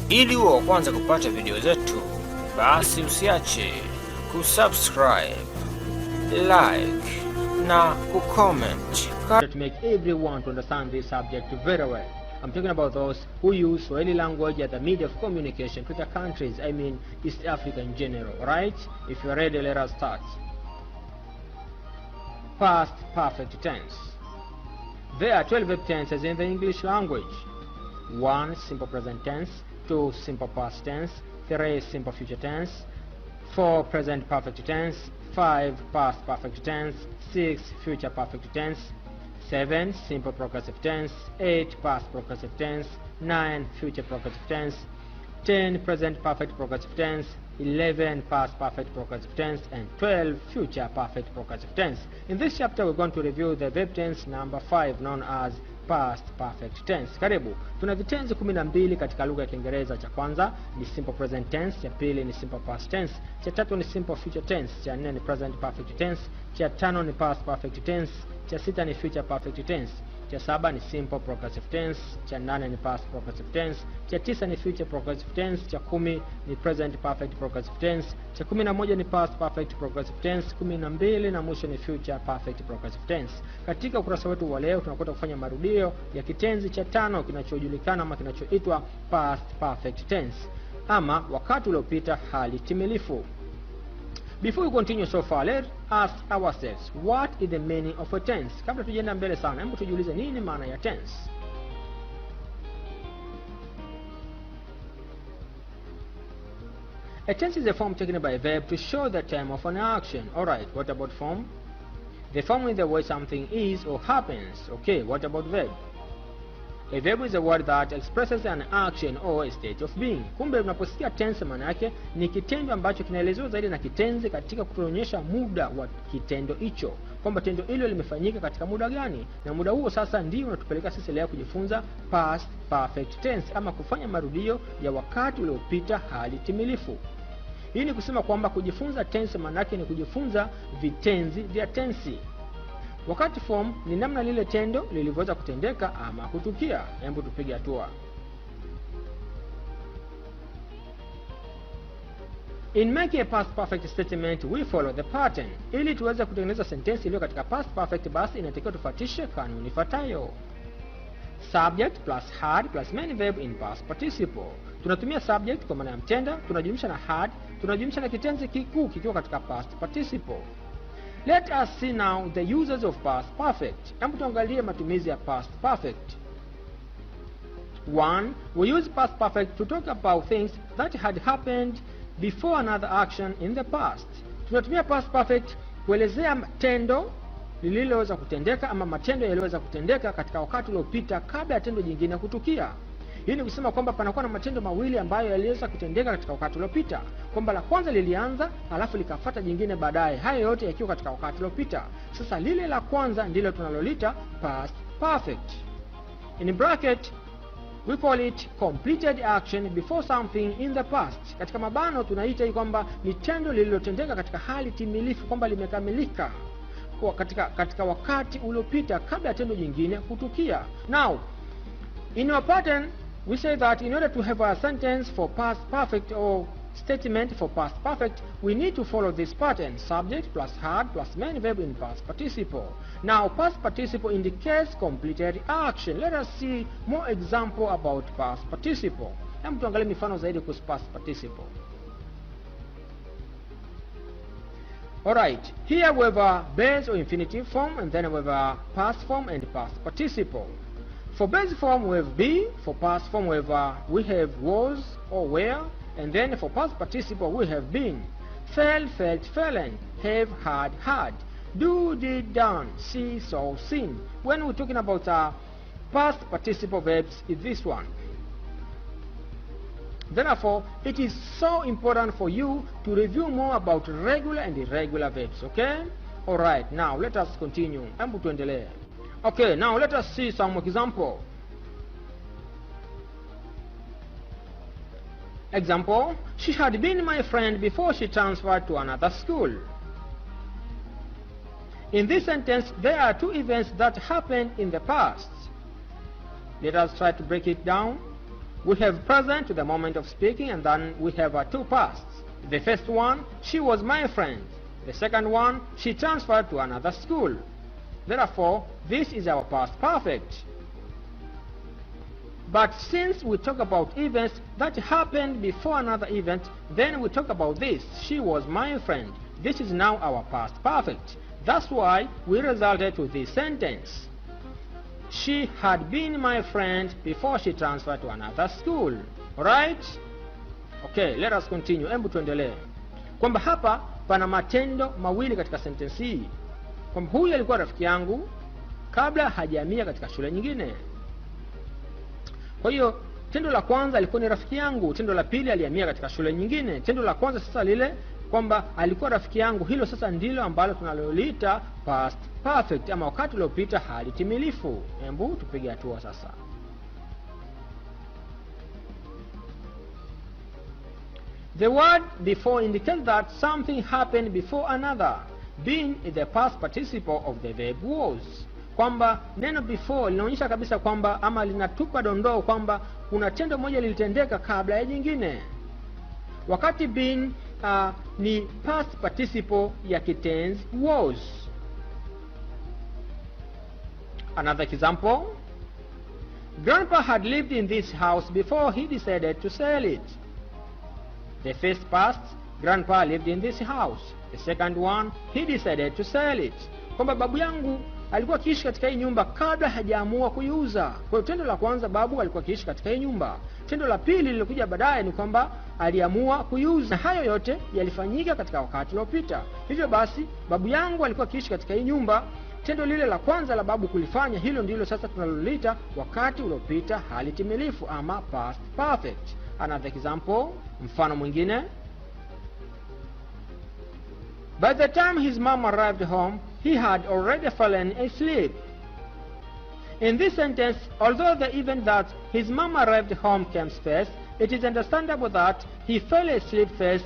Ili uwe wa kwanza kupata video zetu, basi usiache kusubscribe, like na kucomment. To make everyone to understand this subject very well. I'm talking about those who use Swahili language as a media of communication to the countries, I mean East Africa in general, right? If you're ready, let us start. Past perfect tense. There are 12 verb tenses in the English language. 1. Simple present tense. 2. Simple past tense. 3. Simple future tense. 4. Present perfect tense. 5. Past perfect tense. 6. Future perfect tense. 7. Simple progressive tense. 8. Past progressive tense. 9. Future progressive tense. 10. Present perfect progressive tense. 11. Past perfect progressive tense. And 12. Future perfect progressive tense. In this chapter we're going to review the verb tense number 5 known as past perfect tense. Karibu. Tuna vitenzi 12 katika lugha ya Kiingereza. Cha kwanza ni simple present tense, cha pili ni simple past tense, cha tatu ni simple future tense, cha nne ni present perfect tense, cha tano ni past perfect tense, cha sita ni future perfect tense, cha saba ni simple progressive tense, cha nane ni past progressive tense, cha tisa ni future progressive tense, cha 10 ni present perfect progressive tense, cha 11 ni past perfect progressive tense, 12 na mwisho ni future perfect progressive tense. Katika ukurasa wetu wa leo tunakwenda kufanya marudio ya kitenzi cha 5 kinachojulikana ama kinachoitwa past perfect tense ama wakati uliopita hali timilifu. Before we continue so far, let's ask ourselves, what is the meaning of a tense? Kabla tujaenda mbele sana, hebu tujiulize nini maana ya tense? A tense is a form taken by a verb to show the time of an action. Alright, what about form? The form is the way something is or happens. Okay, what about verb? A verb is a word that expresses an action or a state of being. Kumbe unaposikia tense maana yake ni kitendo ambacho kinaelezewa zaidi na kitenzi katika kutuonyesha muda wa kitendo hicho, kwamba tendo hilo limefanyika katika muda gani, na muda huo sasa ndio unatupeleka sisi leo kujifunza past perfect tense ama kufanya marudio ya wakati uliopita hali timilifu. Hii ni kusema kwamba kujifunza tense maana yake ni kujifunza vitenzi vya tensi. Wakati form ni namna lile tendo lilivyoweza kutendeka ama kutukia. Hebu tupige hatua. In making a past perfect statement we follow the pattern. Ili tuweze kutengeneza sentensi iliyo katika past perfect, basi inatakiwa tufuatishe kanuni ifuatayo. Subject plus had plus main verb in past participle. Tunatumia subject kwa maana ya mtenda, tunajumlisha na had, tunajumlisha na kitenzi kikuu kikiwa katika past participle. Let us see now the uses of past perfect. Hebu tuangalie matumizi ya past perfect. 1. We use past perfect to talk about things that had happened before another action in the past. Tunatumia past perfect kuelezea tendo lililoweza kutendeka ama matendo yaliyoweza kutendeka katika wakati uliopita kabla ya tendo jingine kutukia. Hii ni kusema kwamba panakuwa na matendo mawili ambayo yaliweza kutendeka katika wakati uliopita, kwamba la kwanza lilianza alafu likafuata jingine baadaye, hayo yote yakiwa katika wakati uliopita. Sasa lile la kwanza ndilo tunalolita past perfect. In bracket we call it completed action before something in the past. Katika mabano tunaita hii kwamba ni tendo lililotendeka katika hali timilifu, kwamba limekamilika katika wakati uliopita kabla ya tendo jingine kutukia. Now in our pattern we say that in order to have a sentence for past perfect or statement for past perfect, we need to follow this pattern: subject plus had plus main verb in past participle. Now past participle indicates completed action. Let us see more example about past participle. Hebu tuangalie mifano zaidi kuhusu past participle. Alright, here we have a base or infinitive form, and then we have a past form and past participle. For base form we have be, for past form we have was or were, and then for past participle we have been. Fell, felt, fallen, have, had, do, did, done, see, saw, seen. When we're talking about past participle verbs, is this one. Therefore, it is so important for you to review more about regular and irregular verbs, okay? Alright, now let us continue. Hebu tuendelee. Okay, now let us see some example. Example, she had been my friend before she transferred to another school. In this sentence, there are 2 events that happened in the past. Let us try to break it down. we have present to the moment of speaking, and then we have two pasts. The first one, she was my friend. The second one, she transferred to another school. Therefore, this is our past perfect. But since we talk about events that happened before another event, then we talk about this. She was my friend. This is now our past perfect. That's why we resulted to this sentence. She had been my friend before she transferred to another school. Alright? Okay, let us continue. Hebu tuendelee. Kwamba hapa pana matendo mawili katika sentensi hii. Kwamba huyu alikuwa rafiki yangu kabla hajahamia katika shule nyingine. Kwa hiyo tendo la kwanza alikuwa ni rafiki yangu, tendo la pili alihamia katika shule nyingine. Tendo la kwanza sasa lile kwamba alikuwa rafiki yangu, hilo sasa ndilo ambalo tunaloliita past perfect, ama wakati uliopita hali timilifu. Hebu tupige hatua sasa. The word before indicates that something happened before another. Being is the past participle of the verb was. Kwamba neno before linaonyesha kabisa kwamba, ama linatupa dondoo kwamba kuna tendo moja lilitendeka kabla ya jingine. Wakati been ni past participle ya kitenzi was. Another example. Grandpa had lived in this house before he decided to sell it. The first past, Grandpa lived in this house. The second one, he decided to sell it. Kwamba babu yangu alikuwa akiishi katika hii nyumba kabla hajaamua kuiuza. Kwa hiyo tendo la kwanza, babu alikuwa akiishi katika hii nyumba. Tendo la pili lililokuja baadaye ni kwamba aliamua kuiuza. Na hayo yote yalifanyika katika wakati uliopita. Hivyo basi babu yangu alikuwa akiishi katika hii nyumba. Tendo lile la kwanza la babu kulifanya, hilo ndilo sasa tunalolita wakati uliopita hali timilifu, ama past perfect. Another example, mfano mwingine. By the time his mom arrived home, he had already fallen asleep. In this sentence, although the event that his mom arrived home came first, it is understandable that he fell asleep first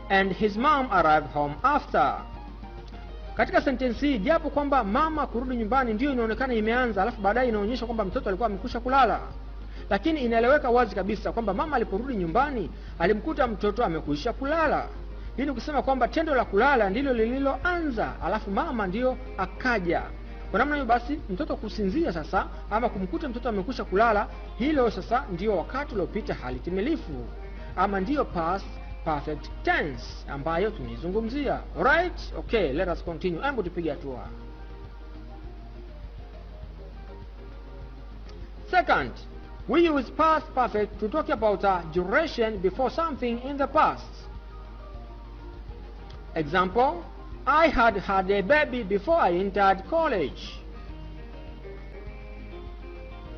and his mom arrived home after. Katika sentensi hii, japo kwamba mama kurudi nyumbani ndio inaonekana imeanza, alafu baadaye inaonyesha kwamba mtoto alikuwa amekwisha kulala, lakini inaeleweka wazi kabisa kwamba mama aliporudi nyumbani alimkuta mtoto amekwisha kulala. Hii ni kusema kwamba tendo la kulala ndilo lililoanza, alafu mama ndio akaja. Kwa namna hiyo basi, mtoto kusinzia sasa, ama kumkuta mtoto amekwisha kulala, hilo sasa ndio wakati uliopita hali timilifu, ama ndio past perfect tense ambayo tunaizungumzia. Alright? Okay, let us continue. Hebu tupige hatua. Second, we use past perfect to talk about a duration before something in the past. Example, I had had a baby before I entered college.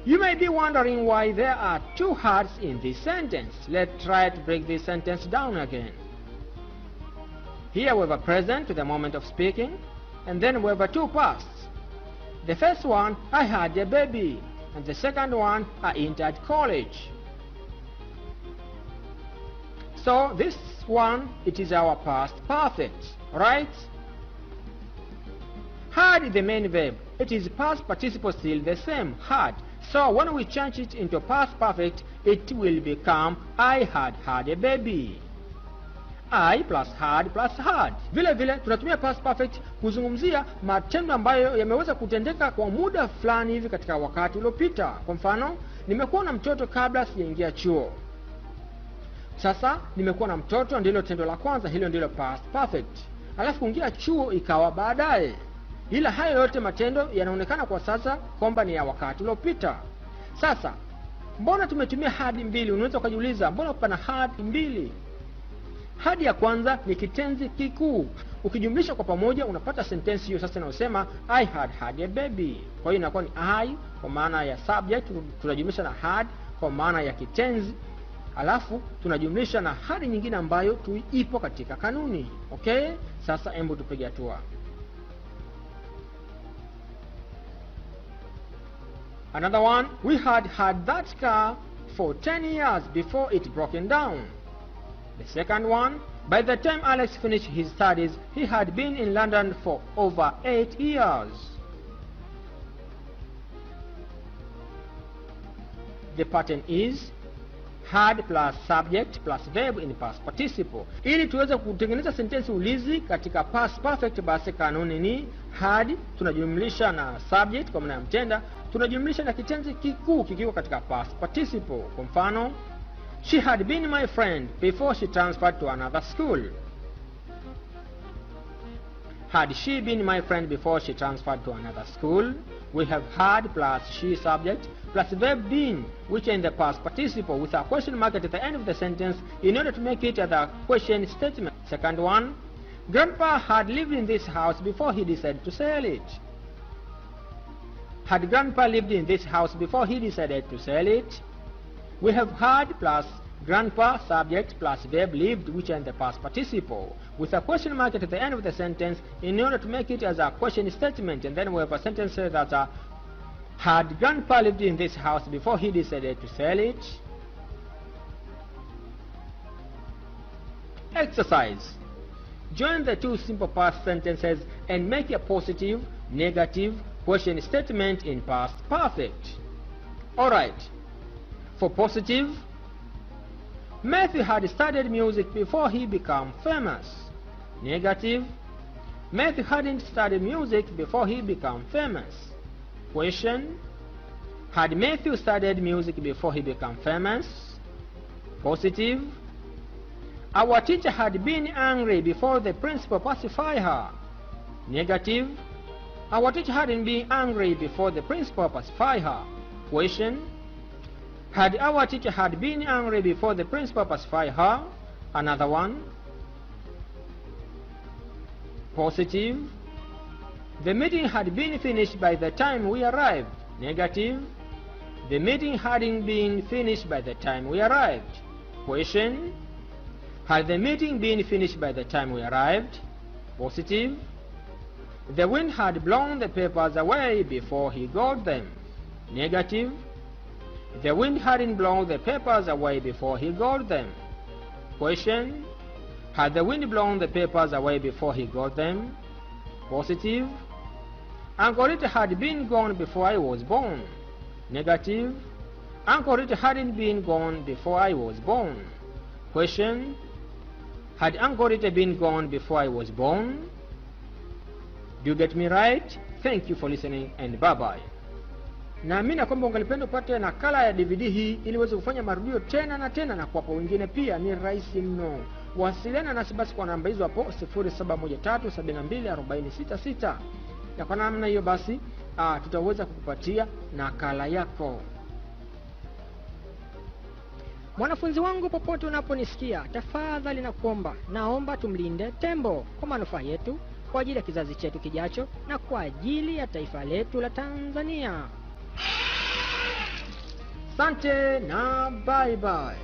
You may be wondering why there are two hads in this sentence. Let's try to break this sentence down again. Here we have a present to the moment of speaking, and then we have two pasts. The first one, I had a baby, and the second one, I entered college. So this one, it is our past perfect, right? Had is the main verb. It is past participle still the same, had. So when we change it into past perfect, it will become I had had a baby. I plus had plus had. Vile vile tunatumia past perfect kuzungumzia matendo ambayo yameweza kutendeka kwa muda fulani hivi katika wakati uliopita. Kwa mfano, nimekuwa na mtoto kabla sijaingia chuo. Sasa nimekuwa na mtoto ndilo tendo la kwanza, hilo ndilo past perfect. Alafu kuingia chuo ikawa baadaye. Ila hayo yote matendo yanaonekana kwa sasa kwamba ni ya wakati uliopita. Sasa mbona tumetumia had mbili? Unaweza kujiuliza mbona pana had mbili? Had ya kwanza ni kitenzi kikuu. Ukijumlisha kwa pamoja unapata sentensi hiyo sasa inayosema I had had a baby. Kwa hiyo inakuwa ni I kwa maana ya subject, tunajumlisha na had kwa maana ya kitenzi. Alafu tunajumlisha na hadi nyingine ambayo ipo katika kanuni. Okay? Sasa hebu tupige hatua. Another one, we had had that car for 10 years before it broken down. The second one, by the time Alex finished his studies, he had been in London for over 8 years. The pattern is had plus subject plus verb in past participle. Ili tuweze kutengeneza sentensi ulizi katika past perfect, basi kanuni ni had tunajumlisha na subject kwa maana ya mtenda, tunajumlisha na kitenzi kikuu kikiwa katika past participle. Kwa mfano, she had been my friend before she transferred to another school. Had she been my friend before she transferred to another school? We have had plus she subject plus verb been, which are in the past participle with a question mark at the end of the sentence in order to make it a question statement. Second one, Grandpa had lived in this house before he decided to sell it. Had Grandpa lived in this house before he decided to sell it? We have had plus Grandpa subject plus verb lived, which are in the past participle with a question mark at the end of the sentence in order to make it as a question statement. And then we have a sentence that had Grandpa lived in this house before he decided to sell it? Exercise. Join the two simple past sentences and make a positive, negative question statement in past perfect. Alright. For positive, Matthew had studied music before he became famous. Negative, Matthew hadn't studied music before he became famous. Question, had Matthew studied music before he became famous? Positive, our teacher had been angry before the principal pacified her. Negative, our teacher hadn't been angry before the principal pacified her. Question, had our teacher had been angry before the principal pacified her? Another one. Positive, the meeting had been finished by the time we arrived. Negative, the meeting hadn't been finished by the time we arrived. Question, had the meeting been finished by the time we arrived? Positive, the wind had blown the papers away before he got them. Negative, the wind hadn't blown the papers away before he got them. Question, had the wind blown the papers away before he got them? Positive, Uncle Rita had been gone before I was born. Negative, Uncle Rita hadn't been gone before I was born. Question, had Uncle Rita been gone before I was born? Do you get me right? Thank you for listening and bye-bye. Naamini kwamba ungalipenda upate nakala ya DVD hii ili uweze kufanya marudio tena na tena, na kwa wengine pia ni rahisi mno. Wasiliana nasi basi kwa namba hizo hapo 0713724066. Na kwa namna hiyo basi tutaweza kukupatia nakala yako. Mwanafunzi wangu, popote unaponisikia, tafadhali nakuomba, naomba tumlinde tembo kwa manufaa yetu, kwa ajili ya kizazi chetu kijacho, na kwa ajili ya taifa letu la Tanzania. Asante na bye bye.